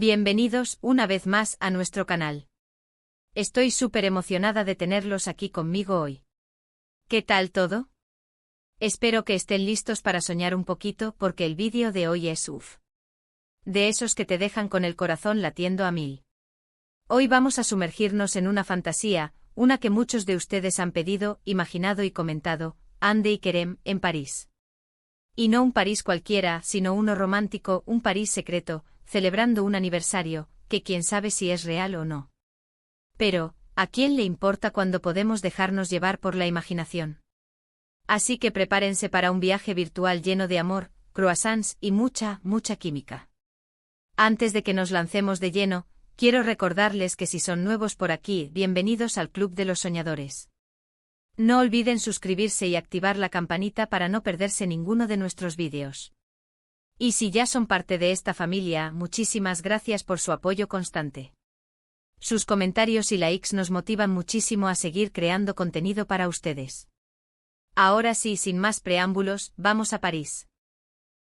Bienvenidos una vez más a nuestro canal. Estoy súper emocionada de tenerlos aquí conmigo hoy. ¿Qué tal todo? Espero que estén listos para soñar un poquito porque el vídeo de hoy es de esos que te dejan con el corazón latiendo a mil. Hoy vamos a sumergirnos en una fantasía, una que muchos de ustedes han pedido, imaginado y comentado, Ande y Kerem, en París. Y no un París cualquiera, sino uno romántico, un París secreto, celebrando un aniversario, que quién sabe si es real o no. Pero, ¿a quién le importa cuando podemos dejarnos llevar por la imaginación? Así que prepárense para un viaje virtual lleno de amor, croissants y mucha, mucha química. Antes de que nos lancemos de lleno, quiero recordarles que si son nuevos por aquí, bienvenidos al Club de los Soñadores. No olviden suscribirse y activar la campanita para no perderse ninguno de nuestros vídeos. Y si ya son parte de esta familia, muchísimas gracias por su apoyo constante. Sus comentarios y likes nos motivan muchísimo a seguir creando contenido para ustedes. Ahora sí, sin más preámbulos, vamos a París.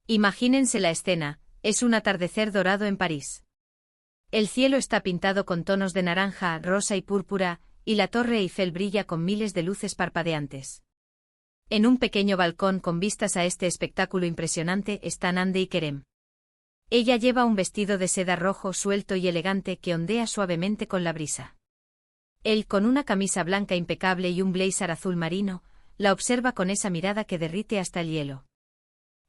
Imagínense la escena, es un atardecer dorado en París. El cielo está pintado con tonos de naranja, rosa y púrpura, y la Torre Eiffel brilla con miles de luces parpadeantes. En un pequeño balcón con vistas a este espectáculo impresionante están Ande y Kerem. Ella lleva un vestido de seda rojo suelto y elegante que ondea suavemente con la brisa. Él, con una camisa blanca impecable y un blazer azul marino, la observa con esa mirada que derrite hasta el hielo.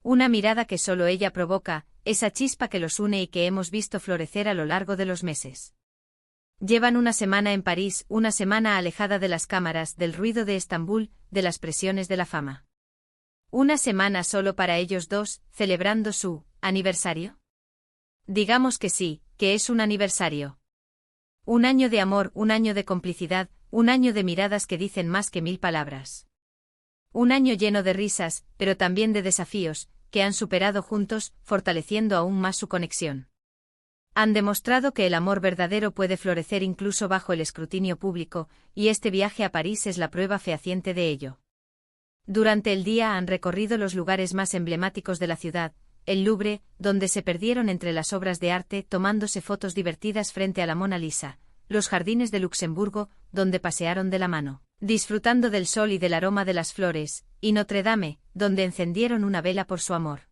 Una mirada que solo ella provoca, esa chispa que los une y que hemos visto florecer a lo largo de los meses. Llevan una semana en París, una semana alejada de las cámaras, del ruido de Estambul, de las presiones de la fama. Una semana solo para ellos dos, celebrando su aniversario. Digamos que sí, que es un aniversario. Un año de amor, un año de complicidad, un año de miradas que dicen más que 1000 palabras. Un año lleno de risas, pero también de desafíos, que han superado juntos, fortaleciendo aún más su conexión. Han demostrado que el amor verdadero puede florecer incluso bajo el escrutinio público, y este viaje a París es la prueba fehaciente de ello. Durante el día han recorrido los lugares más emblemáticos de la ciudad, el Louvre, donde se perdieron entre las obras de arte tomándose fotos divertidas frente a la Mona Lisa, los jardines de Luxemburgo, donde pasearon de la mano, disfrutando del sol y del aroma de las flores, y Notre Dame, donde encendieron una vela por su amor.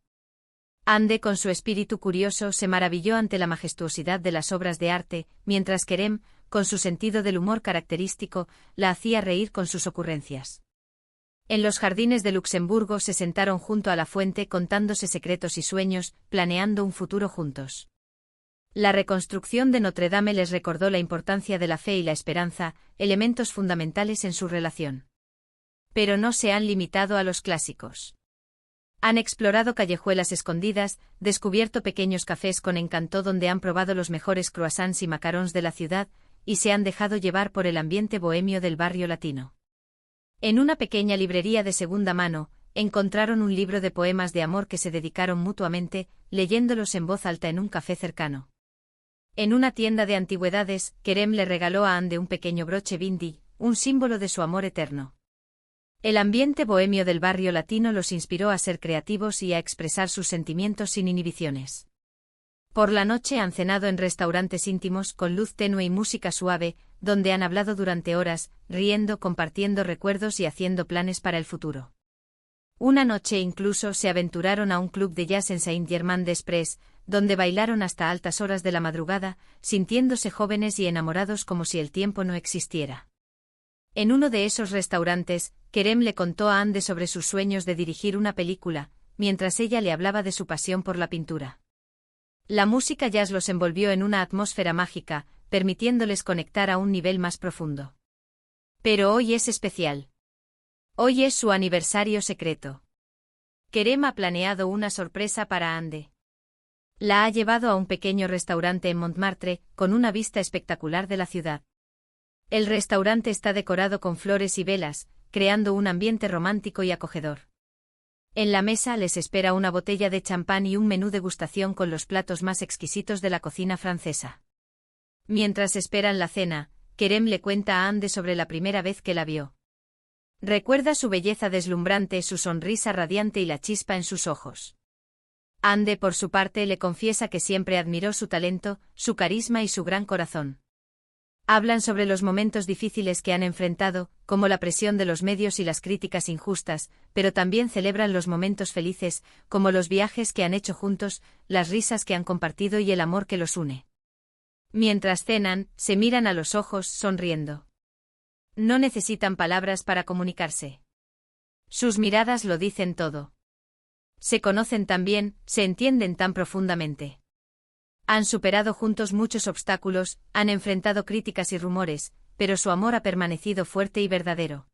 Ande, con su espíritu curioso, se maravilló ante la majestuosidad de las obras de arte, mientras Kerem, con su sentido del humor característico, la hacía reír con sus ocurrencias. En los jardines de Luxemburgo se sentaron junto a la fuente contándose secretos y sueños, planeando un futuro juntos. La reconstrucción de Notre Dame les recordó la importancia de la fe y la esperanza, elementos fundamentales en su relación. Pero no se han limitado a los clásicos. Han explorado callejuelas escondidas, descubierto pequeños cafés con encanto donde han probado los mejores croissants y macarons de la ciudad, y se han dejado llevar por el ambiente bohemio del barrio latino. En una pequeña librería de segunda mano, encontraron un libro de poemas de amor que se dedicaron mutuamente, leyéndolos en voz alta en un café cercano. En una tienda de antigüedades, Kerem le regaló a Ande un pequeño broche bindi, un símbolo de su amor eterno. El ambiente bohemio del barrio latino los inspiró a ser creativos y a expresar sus sentimientos sin inhibiciones. Por la noche han cenado en restaurantes íntimos con luz tenue y música suave, donde han hablado durante horas, riendo, compartiendo recuerdos y haciendo planes para el futuro. Una noche incluso se aventuraron a un club de jazz en Saint-Germain-des-Prés, donde bailaron hasta altas horas de la madrugada, sintiéndose jóvenes y enamorados como si el tiempo no existiera. En uno de esos restaurantes, Kerem le contó a Ande sobre sus sueños de dirigir una película, mientras ella le hablaba de su pasión por la pintura. La música jazz los envolvió en una atmósfera mágica, permitiéndoles conectar a un nivel más profundo. Pero hoy es especial. Hoy es su aniversario secreto. Kerem ha planeado una sorpresa para Ande. La ha llevado a un pequeño restaurante en Montmartre, con una vista espectacular de la ciudad. El restaurante está decorado con flores y velas, creando un ambiente romántico y acogedor. En la mesa les espera una botella de champán y un menú degustación con los platos más exquisitos de la cocina francesa. Mientras esperan la cena, Kerem le cuenta a Ande sobre la primera vez que la vio. Recuerda su belleza deslumbrante, su sonrisa radiante y la chispa en sus ojos. Ande, por su parte, le confiesa que siempre admiró su talento, su carisma y su gran corazón. Hablan sobre los momentos difíciles que han enfrentado, como la presión de los medios y las críticas injustas, pero también celebran los momentos felices, como los viajes que han hecho juntos, las risas que han compartido y el amor que los une. Mientras cenan, se miran a los ojos, sonriendo. No necesitan palabras para comunicarse. Sus miradas lo dicen todo. Se conocen tan bien, se entienden tan profundamente. Han superado juntos muchos obstáculos, han enfrentado críticas y rumores, pero su amor ha permanecido fuerte y verdadero.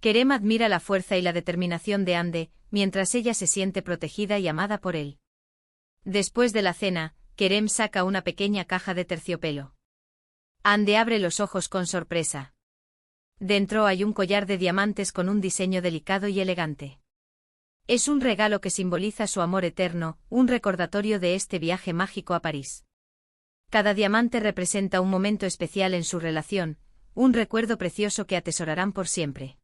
Kerem admira la fuerza y la determinación de Hande, mientras ella se siente protegida y amada por él. Después de la cena, Kerem saca una pequeña caja de terciopelo. Hande abre los ojos con sorpresa. Dentro hay un collar de diamantes con un diseño delicado y elegante. Es un regalo que simboliza su amor eterno, un recordatorio de este viaje mágico a París. Cada diamante representa un momento especial en su relación, un recuerdo precioso que atesorarán por siempre.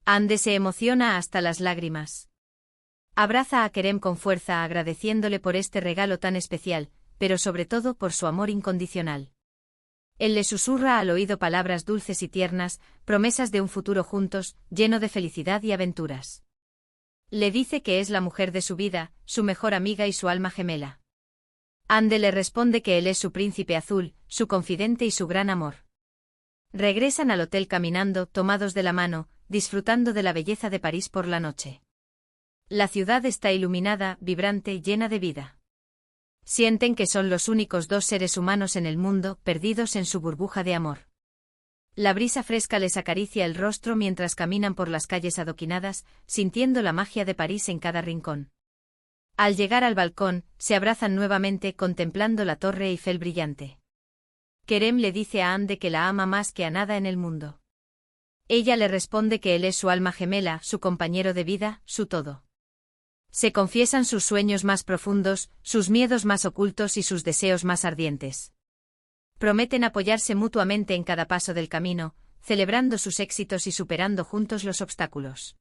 Hande se emociona hasta las lágrimas. Abraza a Kerem con fuerza agradeciéndole por este regalo tan especial, pero sobre todo por su amor incondicional. Él le susurra al oído palabras dulces y tiernas, promesas de un futuro juntos, lleno de felicidad y aventuras. Le dice que es la mujer de su vida, su mejor amiga y su alma gemela. Hande le responde que él es su príncipe azul, su confidente y su gran amor. Regresan al hotel caminando, tomados de la mano, disfrutando de la belleza de París por la noche. La ciudad está iluminada, vibrante, llena de vida. Sienten que son los únicos dos seres humanos en el mundo, perdidos en su burbuja de amor. La brisa fresca les acaricia el rostro mientras caminan por las calles adoquinadas, sintiendo la magia de París en cada rincón. Al llegar al balcón, se abrazan nuevamente contemplando la Torre Eiffel brillante. Kerem le dice a Hande que la ama más que a nada en el mundo. Ella le responde que él es su alma gemela, su compañero de vida, su todo. Se confiesan sus sueños más profundos, sus miedos más ocultos y sus deseos más ardientes. Prometen apoyarse mutuamente en cada paso del camino, celebrando sus éxitos y superando juntos los obstáculos.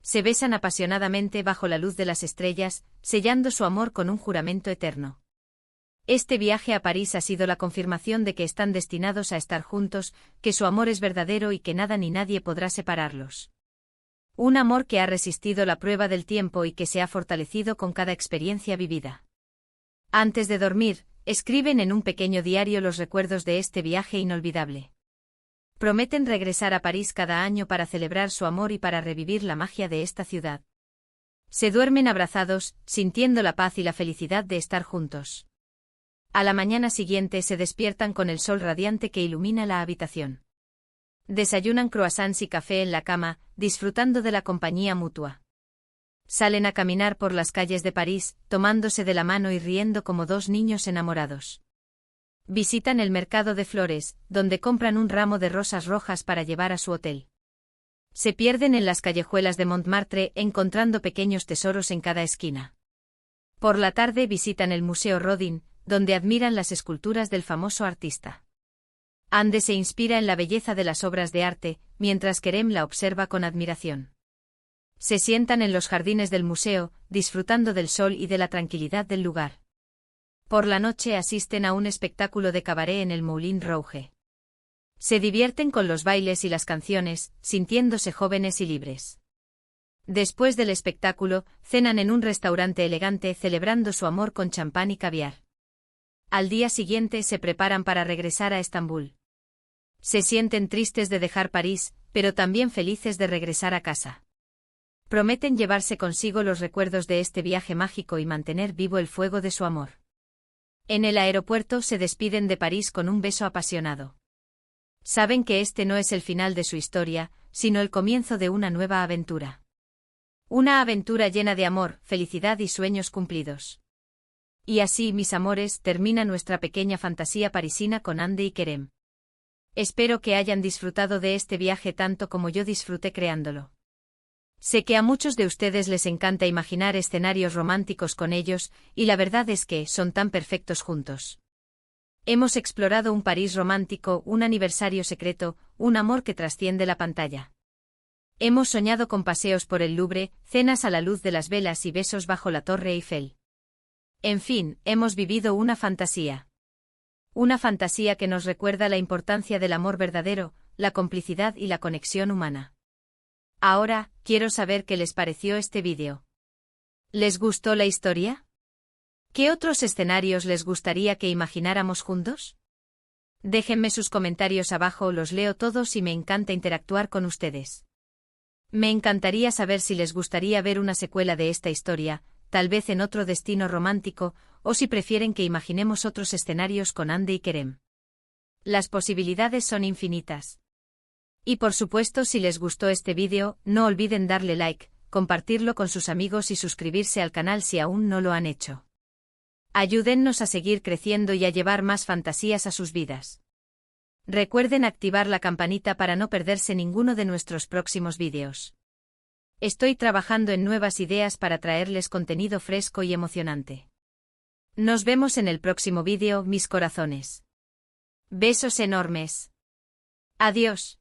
Se besan apasionadamente bajo la luz de las estrellas, sellando su amor con un juramento eterno. Este viaje a París ha sido la confirmación de que están destinados a estar juntos, que su amor es verdadero y que nada ni nadie podrá separarlos. Un amor que ha resistido la prueba del tiempo y que se ha fortalecido con cada experiencia vivida. Antes de dormir, escriben en un pequeño diario los recuerdos de este viaje inolvidable. Prometen regresar a París cada año para celebrar su amor y para revivir la magia de esta ciudad. Se duermen abrazados, sintiendo la paz y la felicidad de estar juntos. A la mañana siguiente se despiertan con el sol radiante que ilumina la habitación. Desayunan croissants y café en la cama, disfrutando de la compañía mutua. Salen a caminar por las calles de París, tomándose de la mano y riendo como dos niños enamorados. Visitan el mercado de flores, donde compran un ramo de rosas rojas para llevar a su hotel. Se pierden en las callejuelas de Montmartre, encontrando pequeños tesoros en cada esquina. Por la tarde visitan el Museo Rodin, donde admiran las esculturas del famoso artista. Hande se inspira en la belleza de las obras de arte, mientras Kerem la observa con admiración. Se sientan en los jardines del museo, disfrutando del sol y de la tranquilidad del lugar. Por la noche asisten a un espectáculo de cabaret en el Moulin Rouge. Se divierten con los bailes y las canciones, sintiéndose jóvenes y libres. Después del espectáculo, cenan en un restaurante elegante celebrando su amor con champán y caviar. Al día siguiente se preparan para regresar a Estambul. Se sienten tristes de dejar París, pero también felices de regresar a casa. Prometen llevarse consigo los recuerdos de este viaje mágico y mantener vivo el fuego de su amor. En el aeropuerto se despiden de París con un beso apasionado. Saben que este no es el final de su historia, sino el comienzo de una nueva aventura. Una aventura llena de amor, felicidad y sueños cumplidos. Y así, mis amores, termina nuestra pequeña fantasía parisina con Hande y Kerem. Espero que hayan disfrutado de este viaje tanto como yo disfruté creándolo. Sé que a muchos de ustedes les encanta imaginar escenarios románticos con ellos, y la verdad es que son tan perfectos juntos. Hemos explorado un París romántico, un aniversario secreto, un amor que trasciende la pantalla. Hemos soñado con paseos por el Louvre, cenas a la luz de las velas y besos bajo la Torre Eiffel. En fin, hemos vivido una fantasía. Una fantasía que nos recuerda la importancia del amor verdadero, la complicidad y la conexión humana. Ahora, quiero saber qué les pareció este vídeo. ¿Les gustó la historia? ¿Qué otros escenarios les gustaría que imagináramos juntos? Déjenme sus comentarios abajo, los leo todos y me encanta interactuar con ustedes. Me encantaría saber si les gustaría ver una secuela de esta historia, tal vez en otro destino romántico, o si prefieren que imaginemos otros escenarios con Ande y Kerem. Las posibilidades son infinitas. Y por supuesto, si les gustó este vídeo, no olviden darle like, compartirlo con sus amigos y suscribirse al canal si aún no lo han hecho. Ayúdennos a seguir creciendo y a llevar más fantasías a sus vidas. Recuerden activar la campanita para no perderse ninguno de nuestros próximos vídeos. Estoy trabajando en nuevas ideas para traerles contenido fresco y emocionante. Nos vemos en el próximo vídeo, mis corazones. Besos enormes. Adiós.